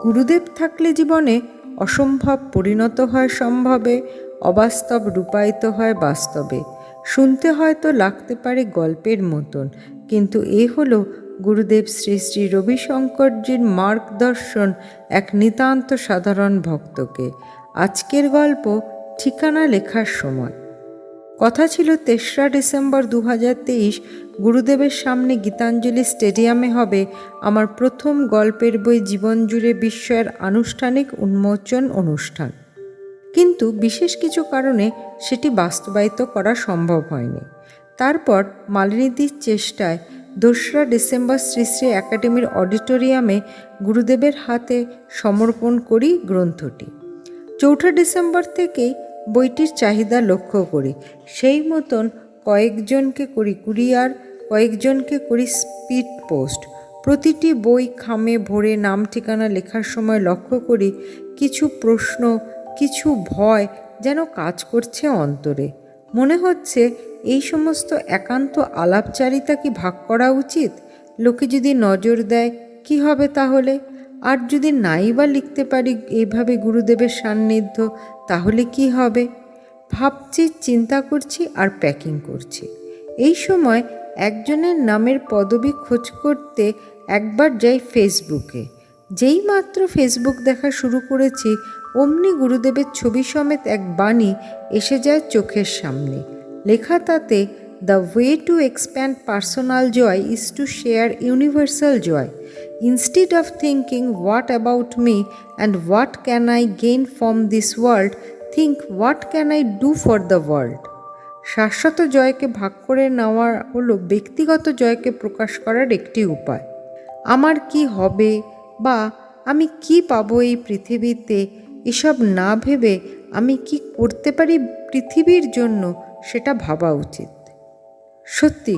গুরুদেব থাকলে জীবনে অসম্ভব পরিণত হয় সম্ভবে, অবাস্তব রূপায়িত হয় বাস্তবে। শুনতে হয়তো লাগতে পারে গল্পের মতন, কিন্তু এ হলো গুরুদেব শ্রী শ্রী রবিশঙ্করজির মার্গদর্শন এক নিতান্ত সাধারণ ভক্তকে। আজকের গল্প ঠিকানা লেখার সময়। কথা ছিল ৩রা ডিসেম্বর ২০২৩ গুরুদেবের সামনে গীতাঞ্জলি স্টেডিয়ামে হবে আমার প্রথম গল্পের বই জীবন জুড়ে বিস্ময়ের আনুষ্ঠানিক উন্মোচন অনুষ্ঠান। কিন্তু বিশেষ কিছু কারণে সেটি বাস্তবায়িত করা সম্ভব হয়নি। তারপর মালিনীদির চেষ্টায় ২রা ডিসেম্বর শ্রী শ্রী একাডেমির অডিটোরিয়ামে গুরুদেবের হাতে সমর্পণ করি গ্রন্থটি। ৪ঠা ডিসেম্বর থেকেই বইটির চাহিদা লক্ষ্য করি। সেই মতন কয়েকজনকে করি কুরিয়ার, কয়েকজনকে করি স্পিড পোস্ট। প্রতিটি বই খামে ভরে নাম ঠিকানা লেখার সময় লক্ষ্য করি কিছু প্রশ্ন, কিছু ভয় যেন কাজ করছে অন্তরে। মনে হচ্ছে এই সমস্ত একান্ত আলাপচারিতা কি ভাগ করা উচিত? লোকে যদি নজর দেয় কি হবে তাহলে? আর যদি নাই বা লিখতে পারি এইভাবে গুরুদেবের সান্নিধ্য, তাহলে কি হবে? ভাবছি, চিন্তা করছি আর প্যাকিং করছি। এই সময় একজনের নামের পদবি খোঁজ করতে একবার যাই ফেসবুকে। যেই মাত্র ফেসবুক দেখা শুরু করেছি অমনি গুরুদেবের ছবি সমেত এক বাণী এসে যায় চোখের সামনে। লেখা তাতে, the way to expand personal joy is to share universal joy. Instead of thinking what about me and what can I gain from this world, think what can I do for the world. শাশ্বত জয়কে ভাগ করে নেওয়া হলো ব্যক্তিগত জয়কে প্রকাশ করার একটি উপায়। আমার কি হবে বা আমি কি পাবো এই পৃথিবীতে, এসব না ভেবে আমি কি করতে পারি পৃথিবীর জন্য, সেটা ভাবা উচিত। সত্যি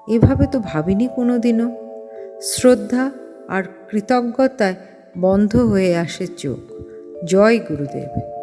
এভাবে তো ভাবিনি কোনো দিনও। শ্রদ্ধা আর কৃতজ্ঞতায় বন্ধ হয়ে আসে চোখ। জয় গুরুদেব।